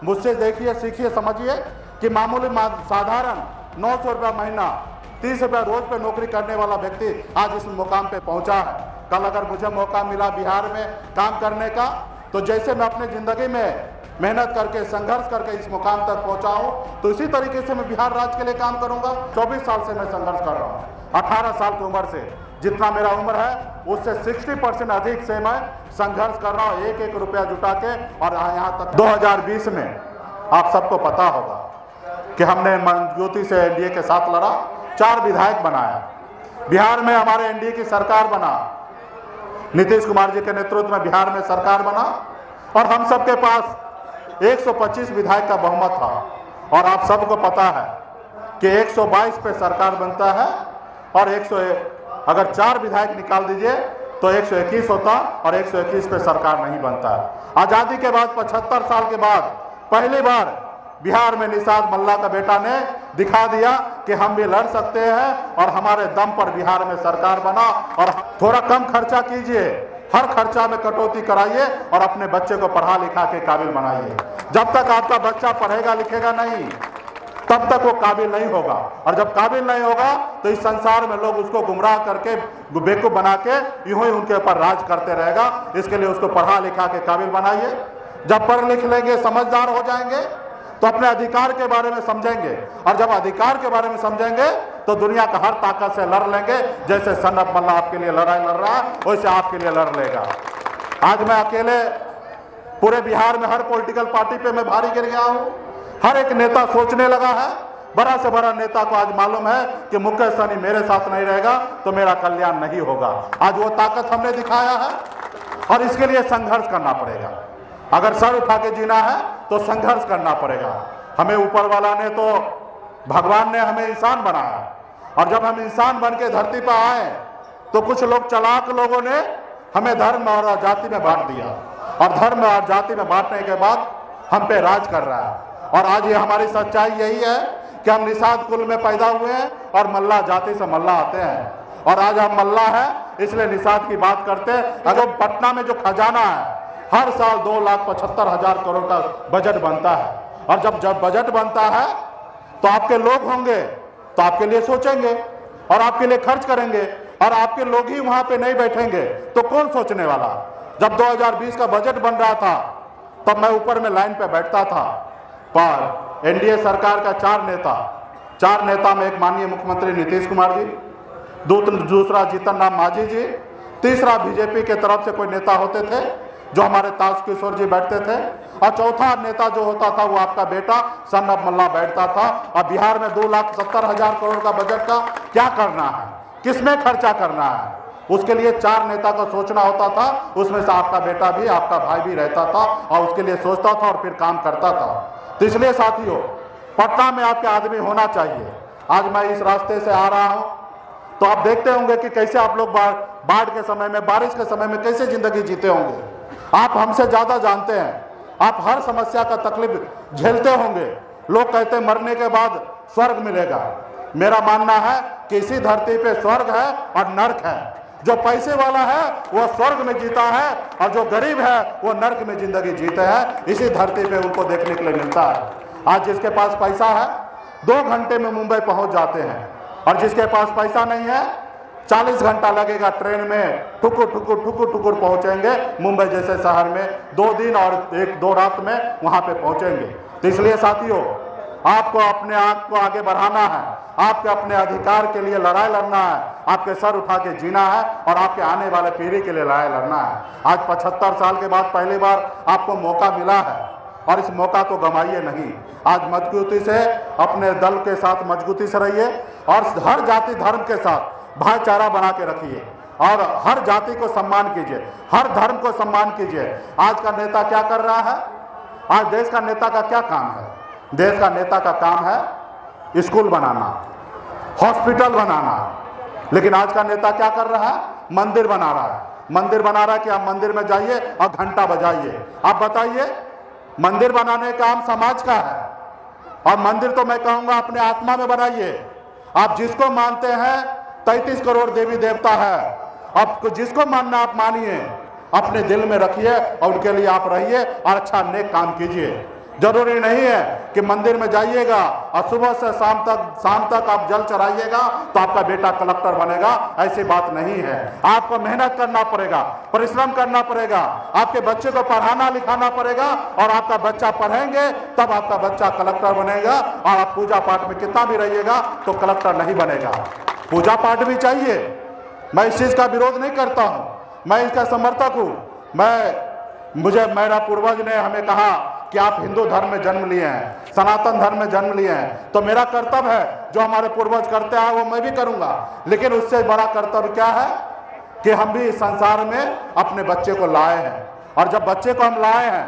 मुझसे देखिए, सीखिए, समझिए कि मामूली साधारण 900 रुपया महीना, 30 रुपया रोज पे नौकरी करने वाला व्यक्ति आज इस मुकाम पे पहुंचा है। कल अगर मुझे मौका मिला बिहार में काम करने का, तो जैसे मैं अपने जिंदगी में मेहनत करके, संघर्ष करके इस मुकाम तक पहुंचा हूं, तो इसी तरीके से मैं बिहार राज्य के लिए काम करूंगा। 24 साल से मैं संघर्ष कर रहा हूं। 18 साल की उम्र से, जितना मेरा उम्र है उससे 60% अधिक से मैं संघर्ष कर रहा हूं, एक एक रुपया जुटा के। और यहाँ तक 2020 में आप सबको पता होगा कि हमने मजबूती से एनडीए के साथ लड़ा, 4 विधायक बनाया, बिहार में हमारे एनडीए की सरकार बना, नीतीश कुमार जी के नेतृत्व में बिहार में सरकार बना, और हम सबके पास 125 विधायक का बहुमत था। और आप सबको पता है कि 122 पे सरकार बनता है, और 101 अगर 4 विधायक निकाल दीजिए तो 121 होता, और 121 पे सरकार नहीं बनता है। आज़ादी के बाद 75 साल के बाद पहली बार बिहार में निषाद मल्ला का बेटा ने दिखा दिया कि हम भी लड़ सकते हैं, और हमारे दम पर बिहार में सरकार बना। और थोड़ा कम खर्चा कीजिए, हर खर्चा में कटौती कराइए, और अपने बच्चे को पढ़ा लिखा के काबिल बनाइए। जब तक आपका बच्चा पढ़ेगा लिखेगा नहीं, तब तक वो काबिल नहीं होगा। और जब काबिल नहीं होगा तो इस संसार में लोग उसको गुमराह करके, बेवकूफ बना के यूं ही उनके ऊपर राज करते रहेगा। इसके लिए उसको पढ़ा लिखा के काबिल बनाइए। जब पढ़ लिख लेंगे, समझदार हो जाएंगे, तो अपने अधिकार के बारे में समझेंगे, और जब अधिकार के बारे में समझेंगे तो दुनिया का हर ताकत से लड़ लेंगे। जैसे सनत मल्ला आपके लिए लड़ाई लड़ रहा है, वैसे आपके लिए लड़ लेगा। आज मैं अकेले पूरे बिहार में हर पॉलिटिकल पार्टी पे मैं भारी गिर गया हूँ। हर एक नेता सोचने लगा है, बड़ा से बड़ा नेता को आज मालूम है कि मुकेश सहनी मेरे साथ नहीं रहेगा तो मेरा कल्याण नहीं होगा। आज वो ताकत हमने दिखाया है, और इसके लिए संघर्ष करना पड़ेगा। अगर सर उठा के जीना है तो संघर्ष करना पड़ेगा। हमें ऊपर वाला ने तो, भगवान ने हमें इंसान बनाया, और जब हम इंसान बन के धरती पर आए तो कुछ लोग, चालाक लोगों ने हमें धर्म और जाति में बांट दिया, और धर्म और जाति में बांटने के बाद हम पे राज कर रहा है। और आज ये हमारी सच्चाई यही है कि हम निषाद कुल में पैदा हुए हैं, और मल्ला जाति से मल्ला आते हैं, और आज हम मल्ला है इसलिए निषाद की बात करते हैं। अगर पटना में जो खजाना है, हर साल 2,75,000 करोड़ का बजट बनता है, और जब बजट बनता है तो आपके लोग होंगे तो आपके लिए सोचेंगे और आपके लिए खर्च करेंगे, और आपके लोग ही वहां पे नहीं बैठेंगे तो कौन सोचने वाला। जब 2020 का बजट बन रहा था तब मैं ऊपर में लाइन पे बैठता था, पर एनडीए सरकार का 4 नेता में एक माननीय मुख्यमंत्री नीतीश कुमार जी, दूसरा जीतन राम मांझी जी, तीसरा बीजेपी के तरफ से कोई नेता होते थे जो हमारे ताजकिशोर जी बैठते थे, और चौथा नेता जो होता था वो आपका बेटा सनत मल्ला बैठता था। और बिहार में 2,70,000 करोड़ का बजट का क्या करना है, किसमें खर्चा करना है, उसके लिए 4 नेता को सोचना होता था। उसमें से आपका बेटा भी, आपका भाई भी रहता था, और उसके लिए सोचता था और फिर काम करता था। तो इसलिए साथियों, पटना में आपके आदमी होना चाहिए। आज मैं इस रास्ते से आ रहा हूं तो आप देखते होंगे कि कैसे आप लोग बाढ़ के समय में, बारिश के समय में कैसे जिंदगी जीते होंगे। आप हमसे ज्यादा जानते हैं, आप हर समस्या का तकलीफ झेलते होंगे। लोग कहते हैं मरने के बाद स्वर्ग मिलेगा। मेरा मानना है कि इसी धरती पे स्वर्ग है और नर्क है। जो पैसे वाला है वो स्वर्ग में जीता है, और जो गरीब है वो नर्क में जिंदगी जीते हैं। इसी धरती पे उनको देखने के लिए मिलता है। आज जिसके पास पैसा है 2 घंटे में मुंबई पहुंच जाते हैं, और जिसके पास पैसा नहीं है 40 घंटा लगेगा ट्रेन में, ठुकुर ठुकुर पहुंचेंगे मुंबई जैसे शहर में। 2 दिन और 1-2 रात में वहां पे पहुंचेंगे। तो इसलिए साथियों, आपको अपने आप को आगे बढ़ाना है, आपके अपने अधिकार के लिए लड़ाई लड़ना है, आपके सर उठा के जीना है, और आपके आने वाले पीढ़ी के लिए लड़ाई लड़ना है। आज 75 साल के बाद पहली बार आपको मौका मिला है, और इस मौका को गंवाइए नहीं। आज मजबूती से अपने दल के साथ मजबूती से रहिए, और हर जाति धर्म के साथ भाईचारा बना के रखिए, और हर जाति को सम्मान कीजिए, हर धर्म को सम्मान कीजिए। आज का नेता क्या कर रहा है? आज देश का नेता का क्या काम है? देश का नेता का काम है स्कूल बनाना, हॉस्पिटल बनाना। लेकिन आज का नेता क्या कर रहा है? मंदिर बना रहा है। मंदिर बना रहा है कि आप मंदिर में जाइए और घंटा बजाइए। आप बताइए, मंदिर बनाने का काम समाज का है, और मंदिर तो मैं कहूंगा अपने आत्मा में बनाइए। आप जिसको मानते हैं 33 करोड़ देवी देवता है, आप जिसको मानना आप मानिए, अपने दिल में रखिए और उनके लिए आप रहिए और अच्छा नेक काम कीजिए। जरूरी नहीं है कि मंदिर में जाइएगा और सुबह से शाम तक आप जल चढ़ाइएगा तो आपका बेटा कलेक्टर बनेगा। ऐसी बात नहीं है। आपको मेहनत करना पड़ेगा, परिश्रम करना पड़ेगा, आपके बच्चे को पढ़ाना लिखाना पड़ेगा और आपका बच्चा पढ़ेंगे तब आपका बच्चा कलेक्टर बनेगा। और आप पूजा पाठ में कितना भी रहिएगा तो कलेक्टर नहीं बनेगा। पूजा पाठ भी चाहिए, मैं इस चीज का विरोध नहीं करता हूं, मैं इसका समर्थक हूं। मुझे मेरा पूर्वज ने हमें कहा कि आप हिंदू धर्म में जन्म लिए हैं, सनातन धर्म में जन्म लिए हैं, तो मेरा कर्तव्य है जो हमारे पूर्वज करते हैं वो मैं भी करूंगा। लेकिन उससे बड़ा कर्तव्य क्या है कि हम भी इस संसार में अपने बच्चे को लाए हैं। और जब बच्चे को हम लाए हैं,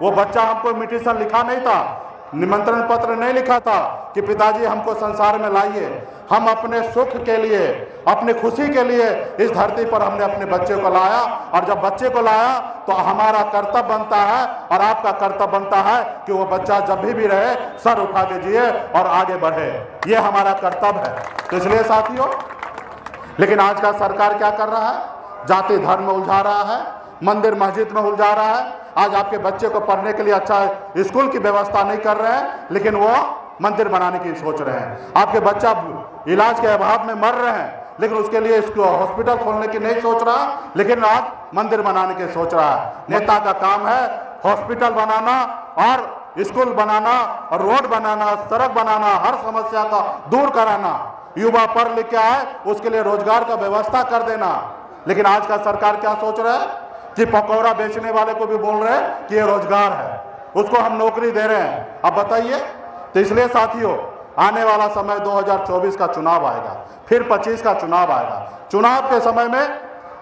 वो बच्चा हमको इन्विटेशन लिखा नहीं था, निमंत्रण पत्र नहीं लिखा था कि पिताजी हमको संसार में लाइए। हम अपने सुख के लिए, अपनी खुशी के लिए इस धरती पर हमने अपने बच्चे को लाया। और जब बच्चे को लाया तो हमारा कर्तव्य बनता है और आपका कर्तव्य बनता है कि वो बच्चा जब भी रहे सर उठा के जिए और आगे बढ़े। ये हमारा कर्तव्य है। तो इसलिए साथियों, लेकिन आज का सरकार क्या कर रहा है? जाति धर्म में उलझा रहा है, मंदिर मस्जिद में उलझा रहा है। आज आपके बच्चे को पढ़ने के लिए अच्छा स्कूल की व्यवस्था नहीं कर रहे हैं, लेकिन वो मंदिर बनाने की सोच रहे हैं। आपके बच्चा इलाज के अभाव में मर रहे हैं, लेकिन उसके लिए इसको हॉस्पिटल खोलने की नहीं सोच रहा, लेकिन आज मंदिर बनाने की सोच रहा है। नेता का काम है हॉस्पिटल बनाना और स्कूल बनाना और रोड बनाना, सड़क बनाना, हर समस्या का दूर कराना। युवा पढ़ लिख के आए उसके लिए रोजगार का व्यवस्था कर देना। लेकिन आज का सरकार क्या सोच रहा है कि पकौड़ा बेचने वाले को भी बोल रहे हैं कि ये रोजगार है, उसको हम नौकरी दे रहे हैं। अब बताइए। तो इसलिए साथियों, आने वाला समय 2024 का चुनाव आएगा, फिर 25 का चुनाव आएगा। चुनाव के समय में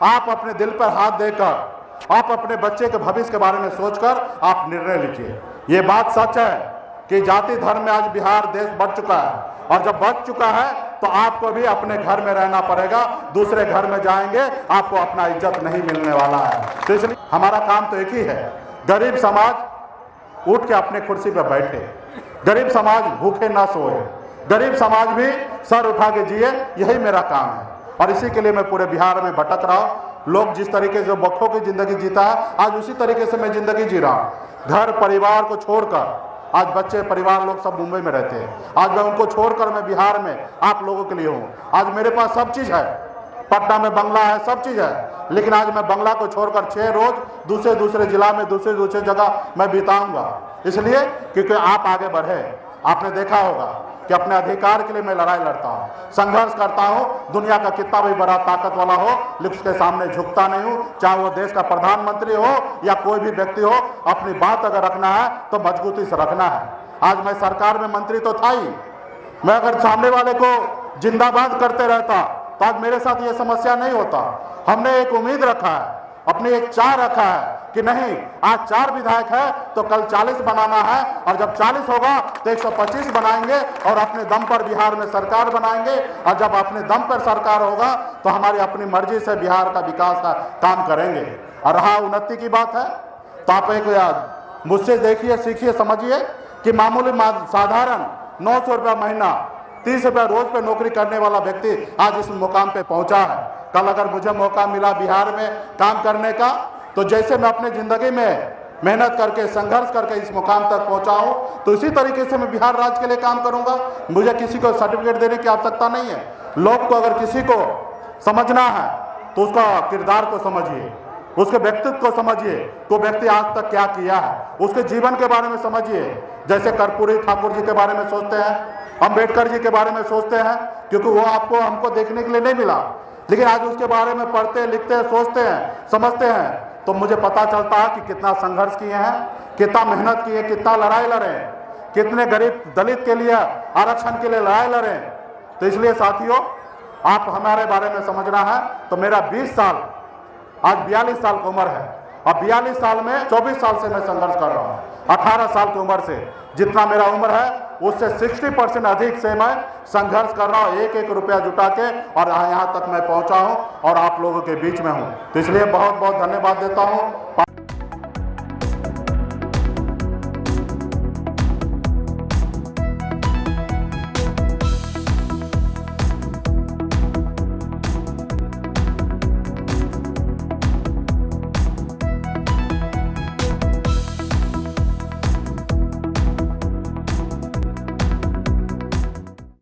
आप अपने दिल पर हाथ देकर, आप अपने बच्चे के भविष्य के बारे में सोचकर आप निर्णय लीजिए। ये बात सच है कि जाति धर्म में आज बिहार देश बढ़ चुका है, और जब बढ़ चुका है तो आपको भी अपने घर में रहना पड़ेगा। दूसरे घर में जाएंगे आपको अपना इज्जत नहीं मिलने वाला है। तो इसलिए हमारा काम तो एक ही है, गरीब समाज उठ के अपने कुर्सी पर बैठे, गरीब समाज भूखे ना सोए, गरीब समाज भी सर उठा के जिए। यही मेरा काम है और इसी के लिए मैं पूरे बिहार में भटक रहा हूँ। लोग जिस तरीके से बखों की जिंदगी जीता है, आज उसी तरीके से मैं जिंदगी जी रहा हूँ। घर परिवार को छोड़कर, आज बच्चे परिवार लोग सब मुंबई में रहते हैं, आज मैं उनको छोड़कर मैं बिहार में आप लोगों के लिए हूँ। आज मेरे पास सब चीज़ है, पटना में बंगला है, सब चीज़ है, लेकिन आज मैं बंगला को छोड़कर 6 रोज दूसरे जिला में दूसरे जगह मैं बिताऊंगा। इसलिए क्योंकि आप आगे बढ़े। आपने देखा होगा कि अपने अधिकार के लिए मैं लड़ाई लड़ता हूँ, संघर्ष करता हूँ। दुनिया का कितना भी बड़ा ताकत वाला हो, लेकिन उसके सामने झुकता नहीं हूँ। चाहे वो देश का प्रधानमंत्री हो या कोई भी व्यक्ति हो, अपनी बात अगर रखना है तो मजबूती से रखना है। आज मैं सरकार में मंत्री तो था ही, मैं अगर सामने वाले को जिंदाबाद करते रहता तो आज मेरे साथ ये समस्या नहीं होता। हमने एक उम्मीद रखा है, अपने एक चाह रखा है कि नहीं, आज 4 विधायक है तो कल 40 बनाना है, और जब 40 होगा तो 125 बनाएंगे और अपने दम पर बिहार में सरकार बनाएंगे। और जब अपने दम पर सरकार होगा तो हमारी अपनी मर्जी से बिहार का विकास का काम करेंगे। और रहा उन्नति की बात है तो आप एक मुझसे देखिए, सीखिए, समझिए कि मामूली साधारण 900 रुपया महीना, 30 रुपया रोज पे नौकरी करने वाला व्यक्ति आज इस मुकाम पे पहुंचा है। कल अगर मुझे मौका मिला बिहार में काम करने का, तो जैसे मैं अपने ज़िंदगी में मेहनत करके संघर्ष करके इस मुकाम तक पहुंचा हूं, तो इसी तरीके से मैं बिहार राज्य के लिए काम करूंगा। मुझे किसी को सर्टिफिकेट देने की आवश्यकता नहीं है। लोग को अगर किसी को समझना है तो उसका किरदार को समझिए, उसके व्यक्तित्व को समझिए, तो व्यक्ति आज तक क्या किया है, उसके जीवन के बारे में समझिए। जैसे कर्पूरी ठाकुर जी के बारे में सोचते हैं, अम्बेडकर जी के बारे में सोचते हैं, क्योंकि वो आपको हमको देखने के लिए नहीं मिला, लेकिन आज उसके बारे में पढ़ते लिखते हैं, सोचते हैं, समझते हैं, तो मुझे पता चलता है कि कितना संघर्ष किए हैं, कितना मेहनत किए, कितना लड़ाई लड़े, कितने गरीब दलित के लिए आरक्षण के लिए लड़ाई लड़े। तो इसलिए साथियों, आप हमारे बारे में समझना है तो मेरा 20 साल, आज 42 साल की उम्र है, और 42 साल में 24 साल से मैं संघर्ष कर रहा हूँ। 18 साल की उम्र से जितना मेरा उम्र है उससे 60% अधिक से मैं संघर्ष कर रहा हूँ, एक रुपया जुटा के, और यहाँ तक मैं पहुँचा हूँ और आप लोगों के बीच में हूँ। तो इसलिए बहुत बहुत धन्यवाद देता हूँ।